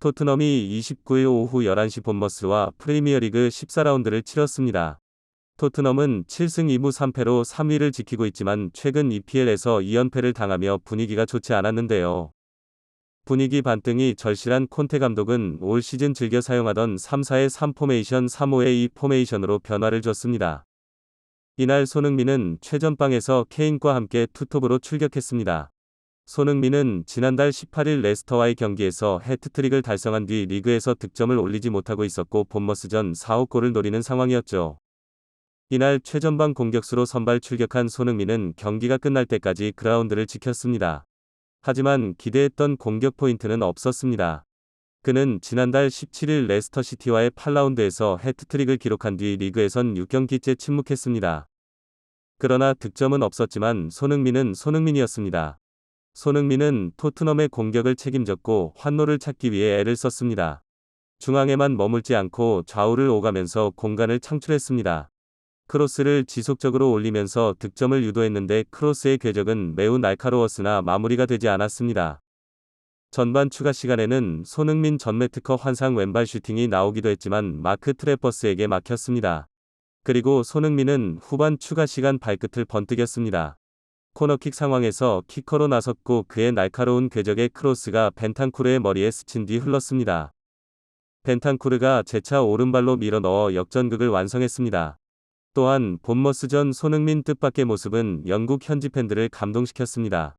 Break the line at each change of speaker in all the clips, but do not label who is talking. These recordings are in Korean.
토트넘이 29일 오후 11시 본머스와 프리미어리그 14라운드를 치렀습니다. 토트넘은 7승 2무 3패로 3위를 지키고 있지만 최근 EPL에서 2연패를 당하며 분위기가 좋지 않았는데요. 분위기 반등이 절실한 콘테 감독은 올 시즌 즐겨 사용하던 3-4-3 포메이션 3-5-2 포메이션으로 변화를 줬습니다. 이날 손흥민은 최전방에서 케인과 함께 투톱으로 출격했습니다. 손흥민은 지난달 18일 레스터와의 경기에서 해트트릭을 달성한 뒤 리그에서 득점을 올리지 못하고 있었고 본머스전 4호 골을 노리는 상황이었죠. 이날 최전방 공격수로 선발 출격한 손흥민은 경기가 끝날 때까지 그라운드를 지켰습니다. 하지만 기대했던 공격 포인트는 없었습니다. 그는 지난달 17일 레스터시티와의 8라운드에서 해트트릭을 기록한 뒤 리그에선 6경기째 침묵했습니다. 그러나 득점은 없었지만 손흥민은 손흥민이었습니다. 손흥민은 토트넘의 공격을 책임졌고 환노를 찾기 위해 애를 썼습니다. 중앙에만 머물지 않고 좌우를 오가면서 공간을 창출했습니다. 크로스를 지속적으로 올리면서 득점을 유도했는데 크로스의 궤적은 매우 날카로웠으나 마무리가 되지 않았습니다. 전반 추가 시간에는 손흥민 전매특허 환상 왼발 슈팅이 나오기도 했지만 마크 트래퍼스에게 막혔습니다. 그리고 손흥민은 후반 추가 시간 발끝을 번뜩였습니다. 코너킥 상황에서 키커로 나섰고 그의 날카로운 궤적의 크로스가 벤탄쿠르의 머리에 스친 뒤 흘렀습니다. 벤탄쿠르가 재차 오른발로 밀어 넣어 역전극을 완성했습니다. 또한 본머스전 손흥민 뜻밖의 모습은 영국 현지 팬들을 감동시켰습니다.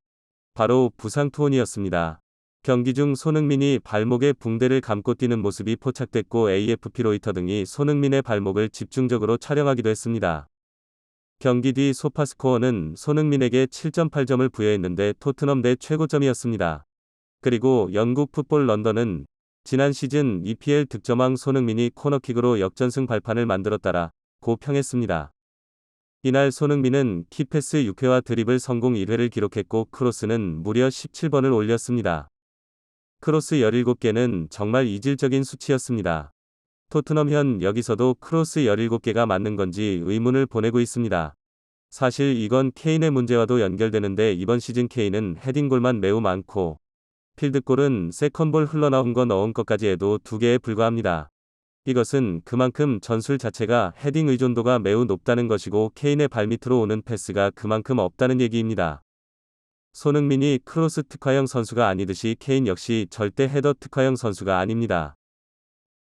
바로 부상 투혼이었습니다. 경기 중 손흥민이 발목에 붕대를 감고 뛰는 모습이 포착됐고 AFP 로이터 등이 손흥민의 발목을 집중적으로 촬영하기도 했습니다. 경기 뒤 소파스코어는 손흥민에게 7.8점을 부여했는데 토트넘 대 최고점이었습니다. 그리고 영국 풋볼 런던은 지난 시즌 EPL 득점왕 손흥민이 코너킥으로 역전승 발판을 만들었다라고 평했습니다. 이날 손흥민은 키패스 6회와 드리블 성공 1회를 기록했고 크로스는 무려 17번을 올렸습니다. 크로스 17개는 정말 이질적인 수치였습니다. 토트넘 현 여기서도 크로스 17개가 맞는 건지 의문을 보내고 있습니다. 사실 이건 케인의 문제와도 연결되는데 이번 시즌 케인은 헤딩골만 매우 많고 필드골은 세컨볼 흘러나온 거 넣은 것까지 해도 2개에 불과합니다. 이것은 그만큼 전술 자체가 헤딩 의존도가 매우 높다는 것이고 케인의 발밑으로 오는 패스가 그만큼 없다는 얘기입니다. 손흥민이 크로스 특화형 선수가 아니듯이 케인 역시 절대 헤더 특화형 선수가 아닙니다.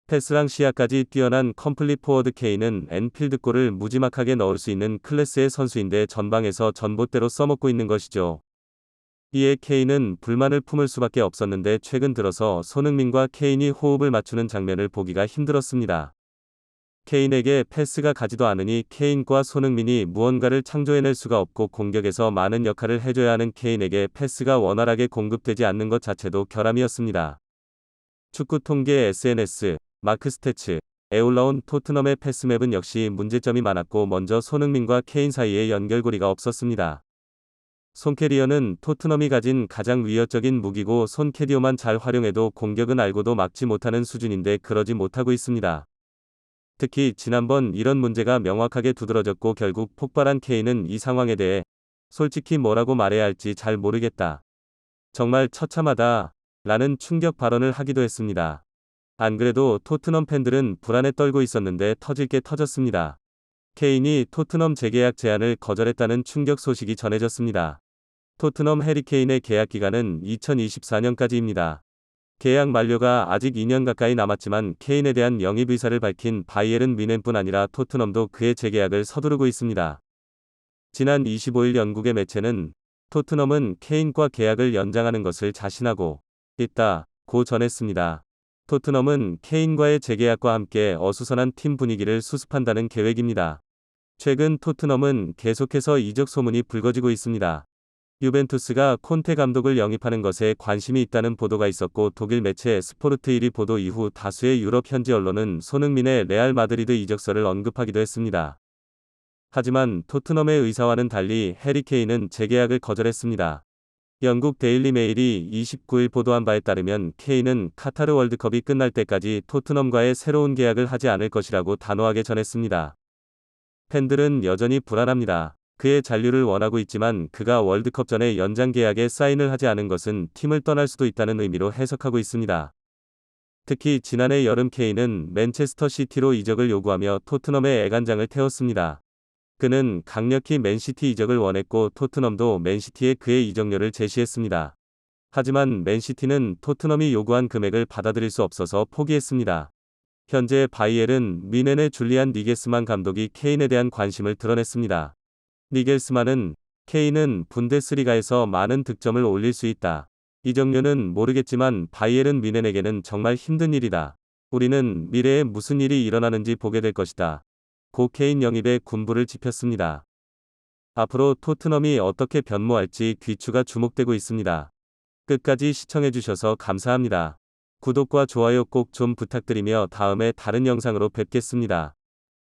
패스랑 시야까지 뛰어난 컴플릿 포워드 케인은 엔필드골을 무지막하게 넣을 수 있는 클래스의 선수인데 전방에서 전봇대로 써먹고 있는 것이죠. 이에 케인은 불만을 품을 수밖에 없었는데 최근 들어서 손흥민과 케인이 호흡을 맞추는 장면을 보기가 힘들었습니다. 케인에게 패스가 가지도 않으니 케인과 손흥민이 무언가를 창조해낼 수가 없고 공격에서 많은 역할을 해줘야 하는 케인에게 패스가 원활하게 공급되지 않는 것 자체도 결함이었습니다. 축구 통계 SNS 마크 스태츠에 올라온 토트넘의 패스맵은 역시 문제점이 많았고 먼저 손흥민과 케인 사이에 연결고리가 없었습니다. 손캐리어는 토트넘이 가진 가장 위협적인 무기고 손캐리어만 잘 활용해도 공격은 알고도 막지 못하는 수준인데 그러지 못하고 있습니다. 특히 지난번 이런 문제가 명확하게 두드러졌고 결국 폭발한 케인은 이 상황에 대해 솔직히 뭐라고 말해야 할지 잘 모르겠다. 정말 처참하다. 라는 충격 발언을 하기도 했습니다. 안 그래도 토트넘 팬들은 불안에 떨고 있었는데 터질 게 터졌습니다. 케인이 토트넘 재계약 제안을 거절했다는 충격 소식이 전해졌습니다. 토트넘 해리 케인의 계약 기간은 2024년까지입니다. 계약 만료가 아직 2년 가까이 남았지만 케인에 대한 영입 의사를 밝힌 바이에른 뮌헨뿐 아니라 토트넘도 그의 재계약을 서두르고 있습니다. 지난 25일 영국의 매체는 토트넘은 케인과 계약을 연장하는 것을 자신하고 있다고 전했습니다. 토트넘은 케인과의 재계약과 함께 어수선한 팀 분위기를 수습한다는 계획입니다. 최근 토트넘은 계속해서 이적 소문이 불거지고 있습니다. 유벤투스가 콘테 감독을 영입하는 것에 관심이 있다는 보도가 있었고 독일 매체 스포르트 1위 보도 이후 다수의 유럽 현지 언론은 손흥민의 레알 마드리드 이적설을 언급하기도 했습니다. 하지만 토트넘의 의사와는 달리 해리 케인은 재계약을 거절했습니다. 영국 데일리 메일이 29일 보도한 바에 따르면 케인은 카타르 월드컵이 끝날 때까지 토트넘과의 새로운 계약을 하지 않을 것이라고 단호하게 전했습니다. 팬들은 여전히 불안합니다. 그의 잔류를 원하고 있지만 그가 월드컵 전에 연장 계약에 사인을 하지 않은 것은 팀을 떠날 수도 있다는 의미로 해석하고 있습니다. 특히 지난해 여름 케인은 맨체스터 시티로 이적을 요구하며 토트넘의 애간장을 태웠습니다. 그는 강력히 맨시티 이적을 원했고 토트넘도 맨시티에 그의 이적료를 제시했습니다. 하지만 맨시티는 토트넘이 요구한 금액을 받아들일 수 없어서 포기했습니다. 현재 바이에른 뮌헨의 줄리안 니겔스만 감독이 케인에 대한 관심을 드러냈습니다. 니겔스만은 케인은 분데스리가에서 많은 득점을 올릴 수 있다. 이적료는 모르겠지만 바이에른 뮌헨에게는 정말 힘든 일이다. 우리는 미래에 무슨 일이 일어나는지 보게 될 것이다. 고 케인 영입에 군부를 짚었습니다. 앞으로 토트넘이 어떻게 변모할지 귀추가 주목되고 있습니다. 끝까지 시청해주셔서 감사합니다. 구독과 좋아요 꼭 좀 부탁드리며 다음에 다른 영상으로 뵙겠습니다.